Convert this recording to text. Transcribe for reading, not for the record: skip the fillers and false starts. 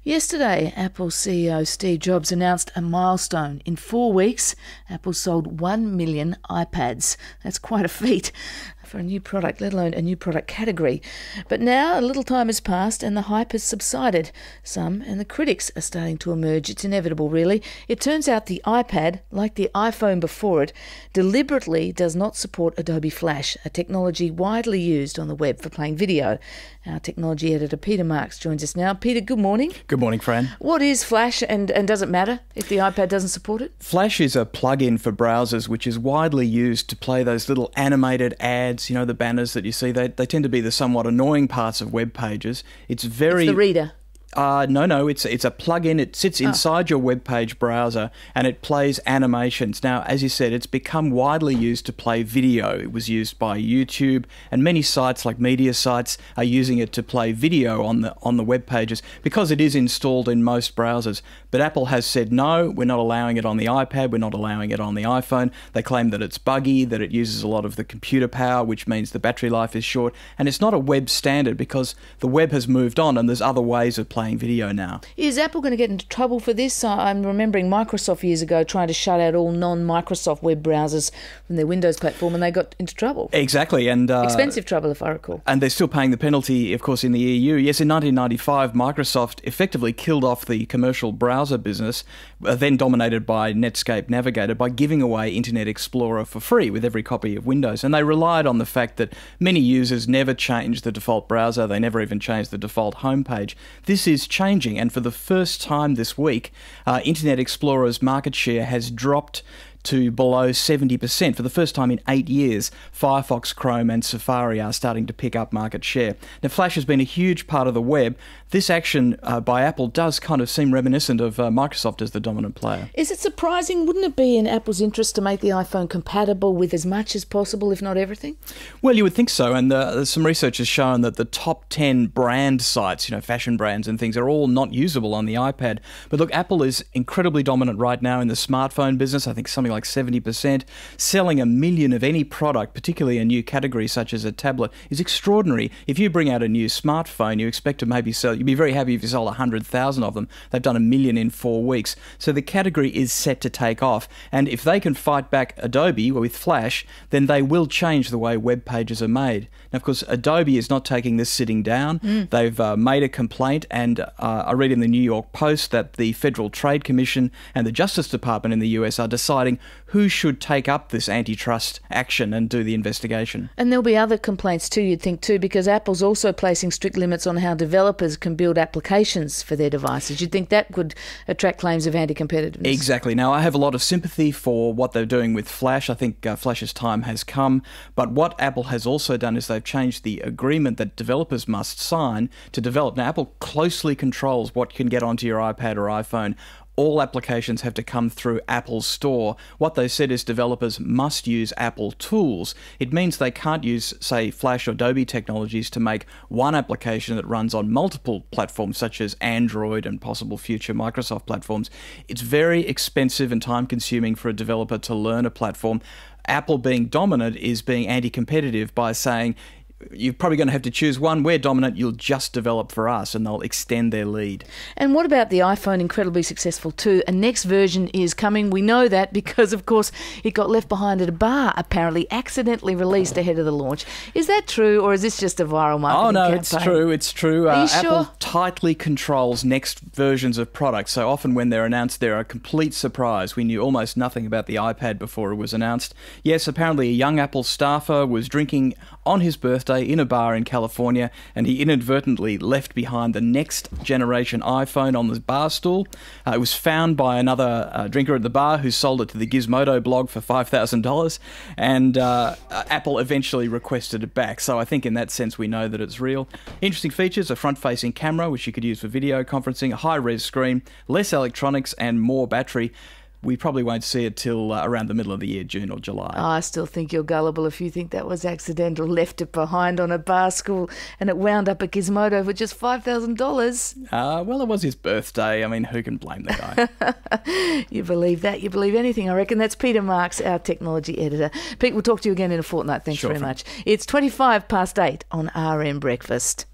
Yesterday, Apple CEO Steve Jobs announced a milestone. In 4 weeks, Apple sold 1 million iPads. That's quite a feat for a new product, let alone a new product category. But now a little time has passed and the hype has subsided. Some and the critics are starting to emerge. It's inevitable, really. It turns out the iPad, like the iPhone before it, deliberately does not support Adobe Flash, a technology widely used on the web for playing video. Our technology editor Peter Marks joins us now. Peter, good morning. Good morning, Fran. What is Flash and does it matter if the iPad doesn't support it? Flash is a plug-in for browsers which is widely used to play those little animated ads, you know, the banners that you see. They tend to be the somewhat annoying parts of web pages. It's the reader. No, it's a plug-in. It sits inside your web page browser and it plays animations. Now, as you said, it's become widely used to play video. It was used by YouTube, and many sites like media sites are using it to play video on the web pages because it is installed in most browsers. But Apple has said no, we're not allowing it on the iPad, we're not allowing it on the iPhone. They claim that it's buggy, that it uses a lot of the computer power, which means the battery life is short, and it's not a web standard because the web has moved on and there's other ways of playing video now. Is Apple going to get into trouble for this? I'm remembering Microsoft years ago trying to shut out all non-Microsoft web browsers from their Windows platform, and they got into trouble. Exactly, and expensive trouble, if I recall. And they're still paying the penalty, of course, in the EU. Yes, in 1995, Microsoft effectively killed off the commercial browser business, then dominated by Netscape Navigator, by giving away Internet Explorer for free with every copy of Windows. And they relied on the fact that many users never changed the default browser, they never even changed the default homepage. This is changing, and for the first time this week, Internet Explorer's market share has dropped to below 70%. For the first time in 8 years, Firefox, Chrome and Safari are starting to pick up market share. Now, Flash has been a huge part of the web. This action by Apple does kind of seem reminiscent of Microsoft as the dominant player. Is it surprising? Wouldn't it be in Apple's interest to make the iPhone compatible with as much as possible, if not everything? Well, you would think so, and some research has shown that the top 10 brand sites, you know, fashion brands and things, are all not usable on the iPad. But look, Apple is incredibly dominant right now in the smartphone business. I think something like 70%. Selling 1 million of any product, particularly a new category such as a tablet, is extraordinary. If you bring out a new smartphone, you expect to maybe sell, you'd be very happy if you sold 100,000 of them. They've done 1 million in 4 weeks. So the category is set to take off. And if they can fight back Adobe with Flash, then they will change the way web pages are made. Now, of course, Adobe is not taking this sitting down. They've made a complaint, and I read in the New York Post that the Federal Trade Commission and the Justice Department in the US are deciding who should take up this antitrust action and do the investigation. And there'll be other complaints too, you'd think too, because Apple's also placing strict limits on how developers can build applications for their devices. You'd think that could attract claims of anti-competitiveness. Exactly. Now, I have a lot of sympathy for what they're doing with Flash. I think Flash's time has come. But what Apple has also done is they've changed the agreement that developers must sign to develop. Now, Apple closely controls what can get onto your iPad or iPhone. All applications have to come through Apple's store. What they said is developers must use Apple tools. It means they can't use, say, Flash or Adobe technologies to make one application that runs on multiple platforms, such as Android and possible future Microsoft platforms. It's very expensive and time-consuming for a developer to learn a platform. Apple, being dominant, is being anti-competitive by saying, you're probably going to have to choose one. We're dominant, you'll just develop for us, and they'll extend their lead. And what about the iPhone? Incredibly successful too. A next version is coming. We know that because, of course, it got left behind at a bar, apparently accidentally released ahead of the launch. Is that true, or is this just a viral marketing campaign? It's true. It's true. Are you sure? Apple tightly controls next versions of products, so often when they're announced, they're a complete surprise. We knew almost nothing about the iPad before it was announced. Yes, apparently a young Apple staffer was drinking on his birthday in a bar in California, and he inadvertently left behind the next generation iPhone on the bar stool. It was found by another drinker at the bar who sold it to the Gizmodo blog for $5,000, and Apple eventually requested it back. So I think in that sense we know that it's real. Interesting features: a front-facing camera, which you could use for video conferencing, a high-res screen, less electronics and more battery. We probably won't see it till around the middle of the year, June or July. I still think you're gullible if you think that was accidental, left it behind on a bar stool and it wound up at Gizmodo for just $5,000. Well, it was his birthday. I mean, who can blame the guy? You believe that? You believe anything, I reckon. That's Peter Marks, our technology editor. Pete, we'll talk to you again in a fortnight. Thanks very much. It's 8:25 on RM Breakfast.